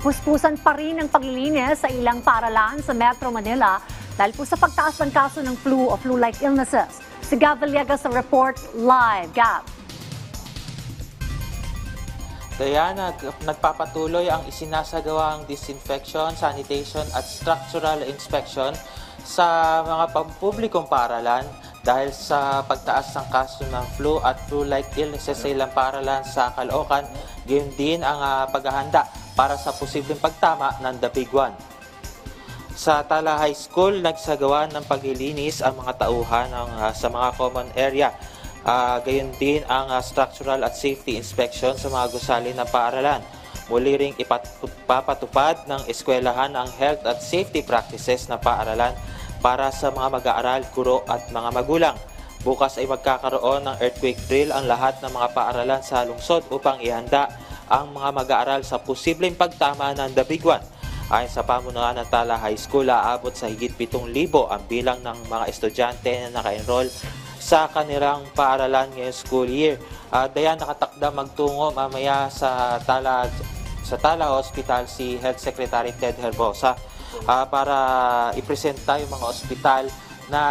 Puspusan pa rin ang paglilinis sa ilang paaralan sa Metro Manila dahil po sa pagtaas ng kaso ng flu o flu-like illnesses. Si Gav Villegas sa report live. Gav. Diana, nagpapatuloy ang isinasagawang disinfection, sanitation at structural inspection sa mga pampublikong paaralan dahil sa pagtaas ng kaso ng flu at flu-like illnesses sa ilang paaralan sa Caloocan. Gayon din ang paghahanda para sa posibleng pagtama ng The Big One. Sa Tala High School, nagsagawa ng paglilinis ang mga tauhan sa mga common area. Gayon din ang structural at safety inspection sa mga gusali ng paaralan. Muli ring ipapatupad ng eskwelahan ang health at safety practices na paaralan para sa mga mag-aaral, guro at mga magulang. Bukas ay magkakaroon ng earthquake drill ang lahat ng mga paaralan sa lungsod upang ihanda ang mga mag-aaral sa posibleng pagtama ng The Big One. Ayon sa pamunuan ng Tala High School, aabot sa higit 7,000 ang bilang ng mga estudyante na naka-enroll sa kanilang paaralan ngayong school year. Dayan, nakatakda magtungo mamaya sa Tala Hospital si Health Secretary Ted Herbosa para ipresenta yung mga ospital na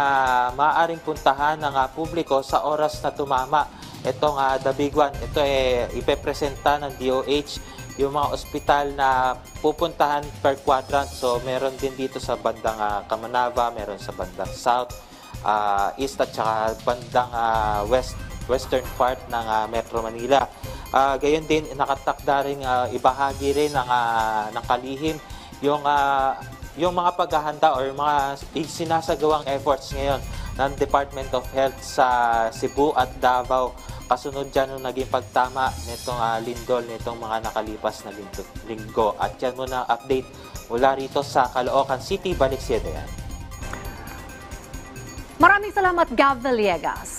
maaaring puntahan ng publiko sa oras na tumama itong The Big One. Ito ipepresenta ng DOH yung mga ospital na pupuntahan per quadrant. So meron din dito sa bandang Kamanava, meron sa bandang South, East at saka bandang western part ng Metro Manila. Gayon din, nakatakda rin ibahagi rin ng kalihim yung mga paghahanda or mga sinasagawang efforts ngayon ng Department of Health sa Cebu at Davao. Kasunod dyan nung naging pagtama nitong lindol, nitong mga nakalipas na linggo. At yan muna update mula rito sa Caloocan City. Balik siya, Dayan. Maraming salamat, Gav Villegas.